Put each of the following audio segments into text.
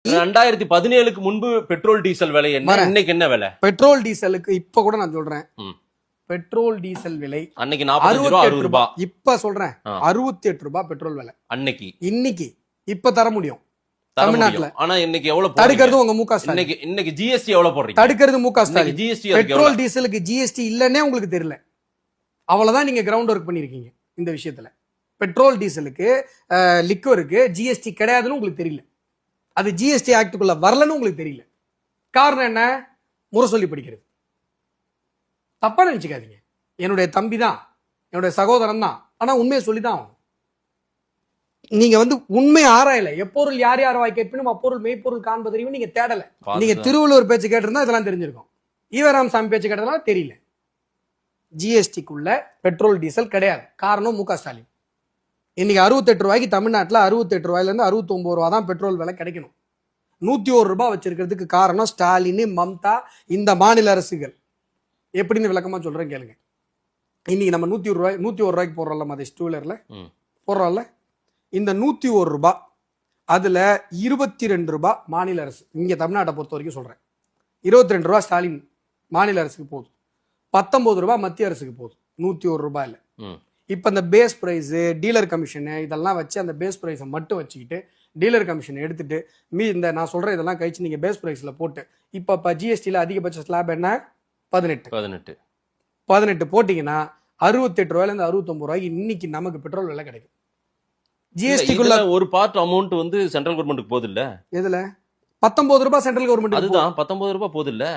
2017க்கு முன்பு petrol diesel விலை என்ன, இன்னைக்கு என்ன விலை? பெட்ரோல் டீசலுக்கு இப்ப கூட நான் சொல்றேன், பெட்ரோல் டீசல் விலை அன்னைக்கு 45 ரூபாய், இப்ப சொல்றேன் 68 ரூபாய் பெட்ரோல் விலை அன்னைக்கு. இன்னைக்கு இப்ப தர முடியும் தமிழ்நாட்டுல. ஆனா இன்னைக்கு எவ்வளவு தடுக்கிறது உங்க முக ஸ்டாலின். இன்னைக்கு ஜிஎஸ்டி எவ்வளவு போடுறீங்க? தடுக்கிறது முக ஸ்டாலின். ஜிஎஸ்டி பெட்ரோல் டீசலுக்கு ஜிஎஸ்டி இல்லன்னே உங்களுக்கு தெரியல, அவ்வளவுதான் நீங்க கிரவுண்ட் ஒர்க் பண்ணிருக்கீங்க இந்த விஷயத்துல. பெட்ரோல் டீசலுக்கு லிக்வருக்கு ஜிஎஸ்டி கிடையாதுன்னு உங்களுக்கு தெரியல, அது ஜிஎஸ்டி ஆக்டுக்குள்ள வரலன்னு உங்களுக்கு தெரியல. காரணம் என்ன? முரசொல்லி படிக்கிறது. தப்பா நினைச்சுக்காதீங்க, என்னுடைய தம்பி தான், என்னுடைய சகோதரன் தான், ஆனா உண்மையை சொல்லிதான் ஆகணும். நீங்க உண்மை ஆராயல. எப்பொருள் யார் யார் வாய் கேட்பினும் அப்பொருள் மெய்ப்பொருள் காண்பதறிவும் நீங்க தேடல. நீங்க திருவள்ளுவர் பேச்சு கேட்டிருந்தா இதெல்லாம் தெரிஞ்சிருக்கும், ஈவராமசாமி பேச்சு கேட்டதுனால தெரியல. ஜிஎஸ்டிக்குள்ள பெட்ரோல் டீசல் கிடையாது. காரணம் முக ஸ்டாலின். இன்னைக்கு 68 ரூபாய்க்கு தமிழ்நாட்டில் 68 ரூபாயில இருந்து 69 ரூபா தான் பெட்ரோல் விலை கிடைக்கணும். 101 ரூபாய் வச்சிருக்கிறதுக்கு காரணம் ஸ்டாலின், மம்தா, இந்த மாநில அரசுகள். எப்படின்னு விளக்கமா சொல்றேன் கேளுங்க. இன்னைக்கு நம்ம 101 ரூபாய்க்கு போடுறோம்ல மதேஷ், டூ வீலர்ல போடுறோம்ல, இந்த 101 ரூபாய் அதுல 22 ரூபாய் மாநில அரசு, இங்க தமிழ்நாட்டை பொறுத்த வரைக்கும் சொல்றேன், 22 ரூபாய் ஸ்டாலின் மாநில அரசுக்கு போகுது, 19 ரூபாய் மத்திய அரசுக்கு போகுது 101 ரூபாயில. இப்ப இந்த பேஸ் பிரைஸ், டீலர் கமிஷன் இதெல்லாம் வச்சு அந்த பேஸ் பிரைஸை மட்டும் வச்சுக்கிட்டு டீலர் கமிஷன் எடுத்துட்டு இந்த நான் சொல்றேன் இதெல்லாம் கழிச்சு நீங்க பேஸ் பிரைஸ்ல போட்டு இப்ப ஜிஎஸ்டில அதிகபட்ச ஸ்லாப் என்ன 18 போட்டீங்கன்னா 68 ரூபாயில இருந்து 69 ரூபாய்க்கு இன்னைக்கு நமக்கு பெட்ரோல் விலை கிடைக்கும். ஜிஎஸ்டிக்குள்ள ஒரு பார்ட் அமௌண்ட் சென்ட்ரல் கவர்மெண்ட்டுக்கு போகுது இல்ல, எதுல 19 ரூபாய் சென்ட்ரல் கவர்மெண்ட், அதுதான் 19 ரூபாய் போகுது இல்ல.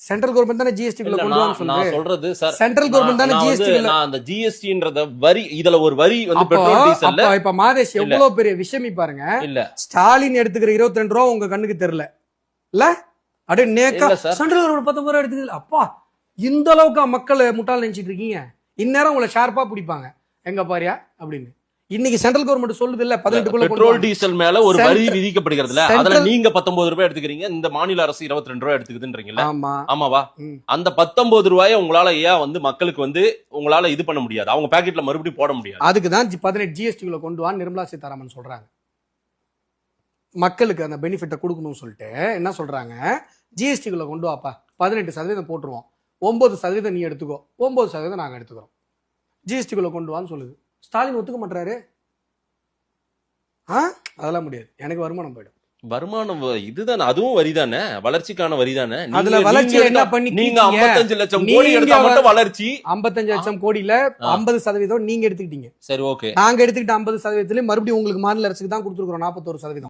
சென்ட்ரல் கவர்மெண்ட் தானே ஜிஎஸ்டி குள்ள கொண்டு வந்து நான் சொல்றது சார், சென்ட்ரல் கவர்மெண்ட் தானே ஜிஎஸ்டி குள்ள. நான் அந்த ஜிஎஸ்டின்றத வரி, இதுல ஒரு வரி பெட்ரோல் டீசல்ல. இப்ப மாதேஷ் எவ்வளவு பெரிய விஷயம் பாருங்க. இல்ல ஸ்டாலின் எடுத்துக்கிற 22 ரூபாய் உங்க கண்ணுக்கு தெரியல இல்ல, அப்படியே நேக்கா சென்ட்ரல் கவர்மெண்ட் 19 ரூபாய் எடுத்துக்கல. அப்பா இந்த அளவுக்கு மக்கள் முட்டாள் நினைச்சிட்டு இருக்கீங்க, இந்நேரம் உங்களை ஷார்ப்பா பிடிப்பாங்க எங்க பாரியா அப்படின்னு. இன்னைக்கு சென்ட்ரல் கவர்மெண்ட் சொல்லுது இல்ல 18 பெட்ரோல் டீசல் மேல ஒரு வரி விதிக்கப்படுகிறது. அதுல நீங்க 19 ரூபாய் எடுத்துக்கிறீங்க, இந்த மாநில அரசு 22 ரூபாய் எடுத்துக்குதுன்றீங்கல்ல. ஆமாவா? அந்த 19 ரூபாயை உங்களால ஏன் மக்களுக்கு உங்களால இது பண்ண முடியாது, அவங்க பாக்கெட்ல மறுபடியும் போட முடியாது? அதுக்குதான் 18 ஜிஎஸ்டி கொண்டு வான்னு நிர்மலா சீதாராமன் சொல்றாங்க. மக்களுக்கு அந்த பெனிஃபிட்டை கொடுக்கணும்னு சொல்லிட்டு என்ன சொல்றாங்க, ஜிஎஸ்டி கொண்டு வாப்பா, 18% போட்டுருவோம், 9% நீ எடுத்துக்கோ, 9% நாங்க எடுத்துக்கிறோம், ஜிஎஸ்டி கொண்டு வான்னு சொல்லுது. ஸ்டாலின் ஒத்துக்க மாட்டாரு. அதெல்லாம் முடியாது, எனக்கு வருமானம் போயிடும். வருமானம் இதுதானே, அதுவும் வரிதானே, வளர்ச்சிக்கான வரிதானே. அதுல வளர்ச்சி என்ன பண்ணி நீங்க 55 லட்சம் கோடி எடுத்தா மட்டும் வளர்ச்சி, 55 லட்சம் கோடியில 50% நீங்க எடுத்துக்கிட்டீங்க. சரி ஓகே, நாங்க எடுத்துக்கிட்ட 50%ல மறுபடியும் உங்களுக்கு மாநில அரசுக்கு தான் கொடுத்துருக்கோம் 41%.